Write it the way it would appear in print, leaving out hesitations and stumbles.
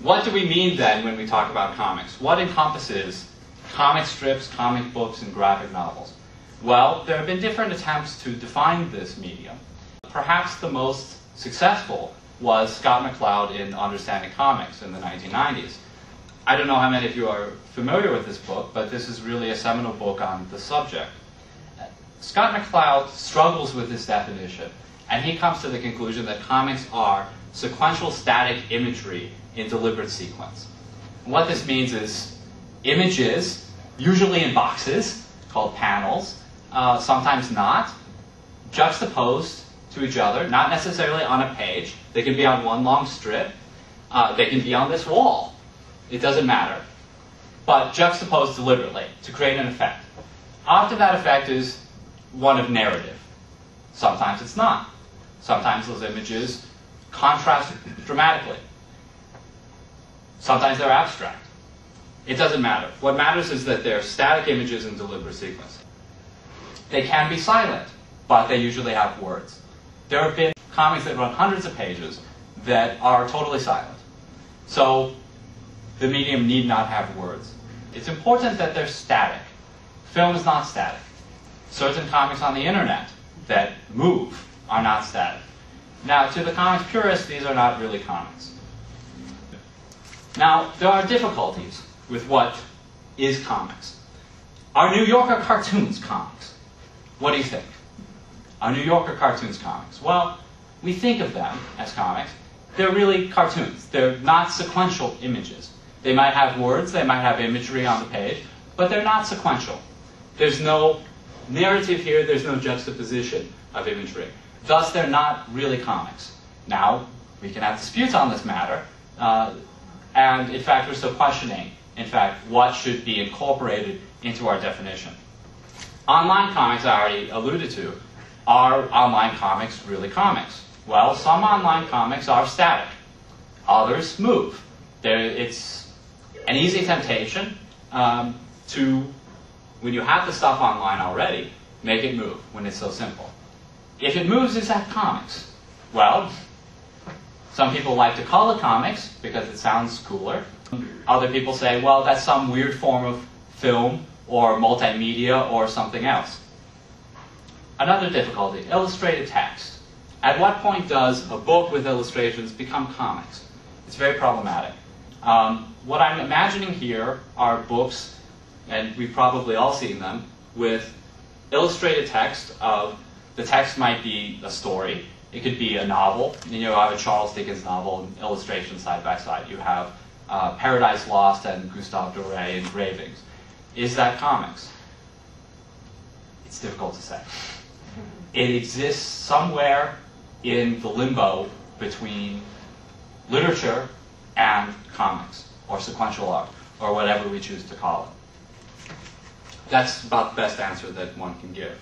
What do we mean then when we talk about comics? What encompasses comic strips, comic books, and graphic novels? Well, there have been different attempts to define this medium. Perhaps the most successful was Scott McCloud in Understanding Comics in the 1990s. I don't know how many of you are familiar with this book, but this is really a seminal book on the subject. Scott McCloud struggles with this definition, and he comes to the conclusion that comics are sequential static imagery in deliberate sequence. And what this means is images, usually in boxes called panels, sometimes not, juxtaposed to each other, not necessarily on a page. They can be on one long strip. They can be on this wall. It doesn't matter. But juxtaposed deliberately to create an effect. Often that effect is one of narrative. Sometimes it's not. Sometimes those images contrast dramatically. Sometimes they're abstract. It doesn't matter. What matters is that they're static images in deliberate sequence. They can be silent, but they usually have words. There have been comics that run hundreds of pages that are totally silent. So the medium need not have words. It's important that they're static. Film is not static. Certain comics on the internet that move are not static. Now, to the comics purists, these are not really comics. Now, there are difficulties with what is comics. Are New Yorker cartoons comics? What do you think? Are New Yorker cartoons comics? Well, we think of them as comics. They're really cartoons. They're not sequential images. They might have words, they might have imagery on the page, but they're not sequential. There's no narrative here, there's no juxtaposition of imagery. Thus, they're not really comics. Now, we can have disputes on this matter, and in fact, we're still questioning, in fact, what should be incorporated into our definition. Online comics, I already alluded to. Are online comics really comics? Well, some online comics are static. Others move. It's an easy temptation to, when you have the stuff online already, make it move when it's so simple. If it moves, is that comics? Well, some people like to call it comics because it sounds cooler. Other people say, well, that's some weird form of film or multimedia or something else. Another difficulty, illustrated text. At what point does a book with illustrations become comics? It's very problematic. What I'm imagining here are books, and we've probably all seen them, with illustrated text of, the text might be a story. It could be a novel. You have a Charles Dickens novel and illustrations side by side. You have Paradise Lost and Gustave Doré engravings. Is that comics? It's difficult to say. It exists somewhere in the limbo between literature and comics, or sequential art, or whatever we choose to call it. That's about the best answer that one can give.